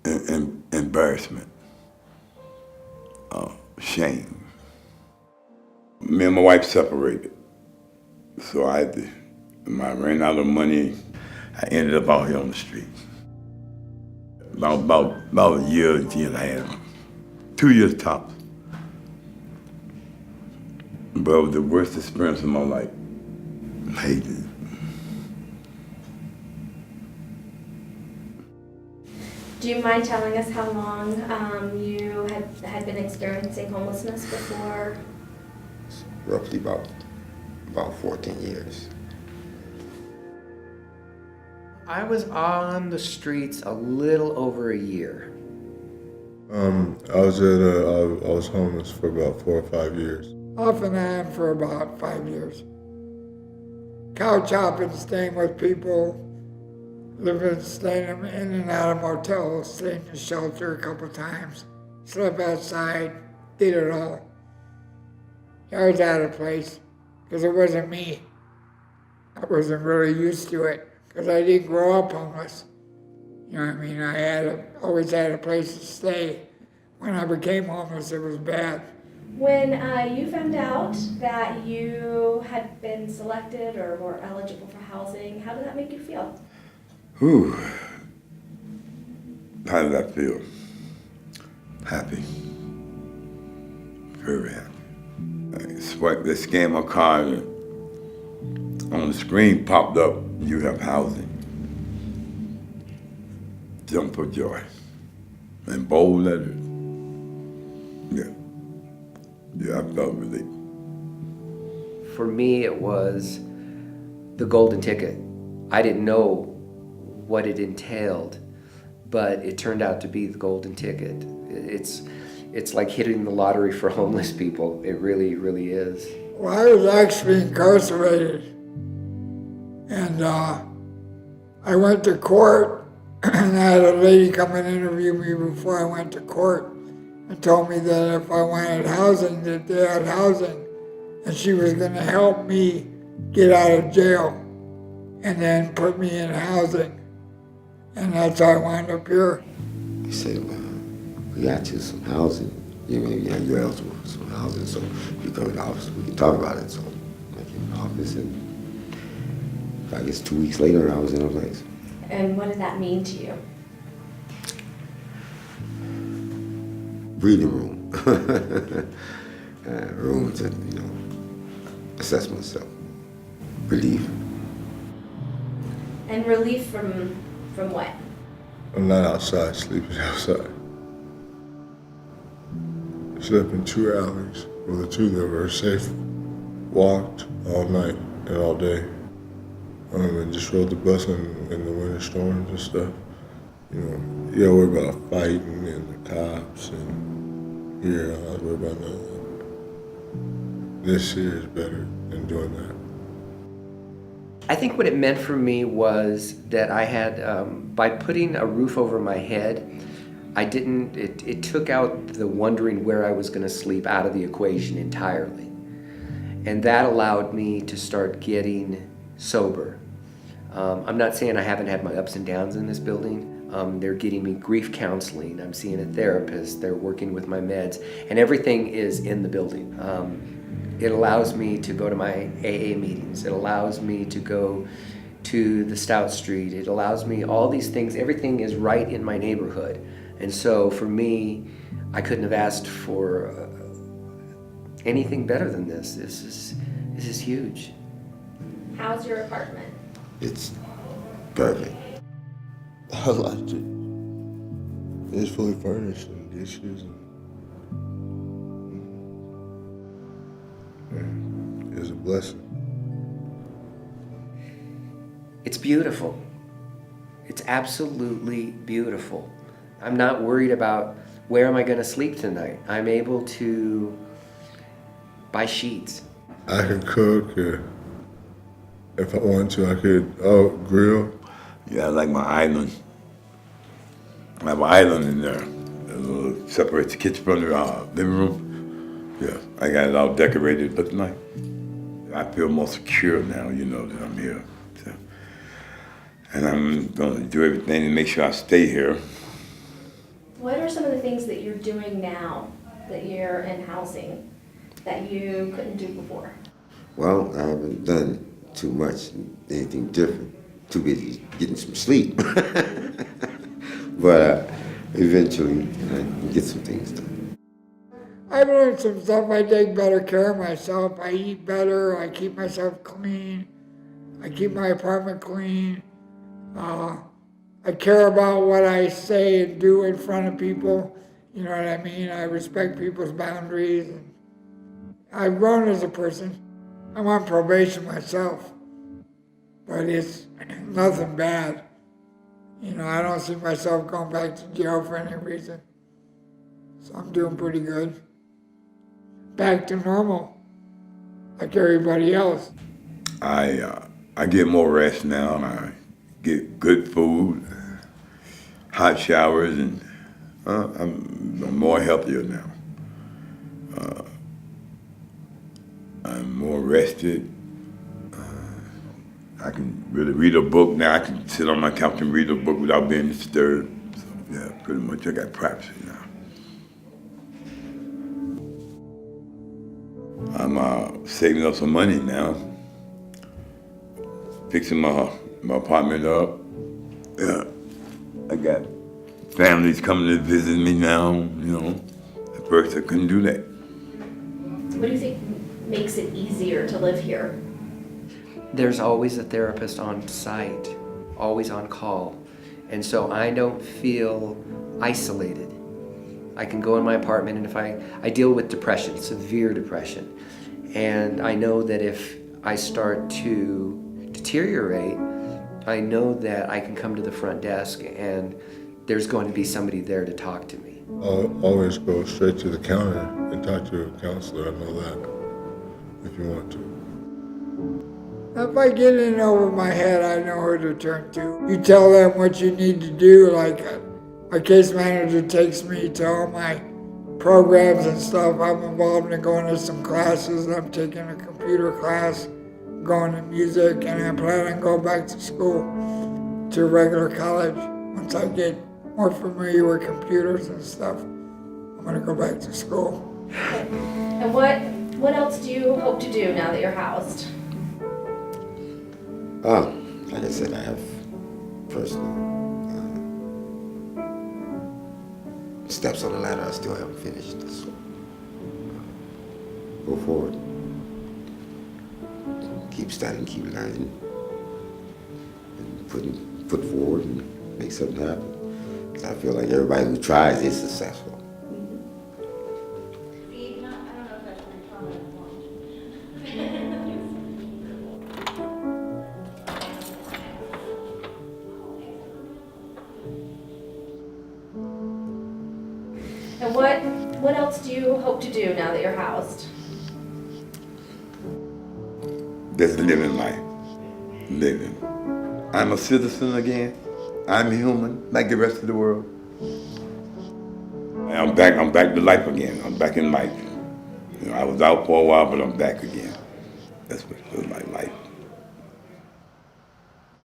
embarrassment, shame. Me and my wife separated, so when I ran out of money, I ended up out here on the street. About a year and a half, 2 years tops. But it was the worst experience of my life. I hated it. Do you mind telling us how long you had been experiencing homelessness before? Roughly about 14 years. I was on the streets a little over a year. I was homeless for about 4 or 5 years. Off and on for about 5 years. Couch hopping, staying with people, staying in and out of motels, staying in shelter a couple times, slept outside, did it all. I was out of place because it wasn't me. I wasn't really used to it because I didn't grow up homeless. You know what I mean? I always had a place to stay. When I became homeless, it was bad. When you found out that you had been selected or were eligible for housing, how did that make you feel? Whew. How did I feel? Happy. Very happy. I swiped, they scanned my card, and on the screen popped up, "You have housing." Jump for joy. In bold letters. Yeah, I felt relief. For me, it was the golden ticket. I didn't know what it entailed, but it turned out to be the golden ticket. It's like hitting the lottery for homeless people. It really, really is. Well, I was actually incarcerated, and I went to court, and I had a lady come and interview me before I went to court and told me that if I wanted housing, that they had housing, and she was going to help me get out of jail and then put me in housing. And that's how I wound up here. He said, well, we got you some housing. You're eligible for some housing, so you come to the office, we can talk about it. So I came to the office, and I guess 2 weeks later, I was in a place. And what did that mean to you? Breathing room. Room to, assess myself. Relief. And relief from what? I'm not outside, sleeping outside. I slept in 2 alleys, well, the 2 that were safe. Walked all night and all day. And just rode the bus in the winter storms and stuff. You gotta worry about fighting and the cops, and here I was worried about nothing. This here is better than doing that. I think what it meant for me was that I had, by putting a roof over my head, it took out the wondering where I was going to sleep out of the equation entirely. And that allowed me to start getting sober. I'm not saying I haven't had my ups and downs in this building. They're getting me grief counseling. I'm seeing a therapist. They're working with my meds. And everything is in the building. It allows me to go to my AA meetings. It allows me to go to the Stout Street. It allows me all these things. Everything is right in my neighborhood. And so for me, I couldn't have asked for anything better than this. This is huge. How's your apartment? It's perfect. I liked it. It's fully furnished and dishes. It's a blessing. It's beautiful. It's absolutely beautiful. I'm not worried about where am I going to sleep tonight. I'm able to buy sheets. I can cook. If I want to, I could grill. Yeah, I like my island. I have an island in there. Separates the kitchen from the living room. Yeah, I got it all decorated, but tonight I feel more secure now, that I'm here. So, and I'm gonna do everything to make sure I stay here. What are some of the things that you're doing now that you're in housing that you couldn't do before? Well, I haven't done too much, anything different. Too busy getting some sleep. But eventually, I can get some things done. I've learned some stuff. I take better care of myself. I eat better. I keep myself clean. I keep my apartment clean. I care about what I say and do in front of people. You know what I mean? I respect people's boundaries. And I've grown as a person. I'm on probation myself, but it's nothing bad. You know, I don't see myself going back to jail for any reason. So I'm doing pretty good. Back to normal, like everybody else. I get more rest now. I get good food, hot showers, and I'm more healthier now. I'm more rested. I can really read a book now. I can sit on my couch and read a book without being disturbed. So, yeah, pretty much I got privacy now. I'm saving up some money now. Fixing my apartment up. Yeah, I got families coming to visit me now, you know. At first I couldn't do that. So what do you think makes it easier to live here? There's always a therapist on site, always on call. And so I don't feel isolated. I can go in my apartment, and if I deal with depression, severe depression. And I know that if I start to deteriorate, I know that I can come to the front desk and there's going to be somebody there to talk to me. I'll always go straight to the counter and talk to a counselor. I know that, if you want to. If I get in over my head, I know who to turn to. You tell them what you need to do, like my case manager takes me to all my programs and stuff. I'm involved in going to some classes. I'm taking a computer class, going to music, and I plan on going back to school, to regular college. Once I get more familiar with computers and stuff, I'm gonna go back to school. And what else do you hope to do now that you're housed? Like I said, I have personal steps on the ladder I still haven't finished. So go forward. Keep studying, keep learning, and put forward and make something happen. 'Cause I feel like everybody who tries is successful. And what else do you hope to do now that you're housed? Just living life. Living. I'm a citizen again. I'm human, like the rest of the world. And I'm back to life again. I'm back in life. You know, I was out for a while, but I'm back again. That's what it feels like life.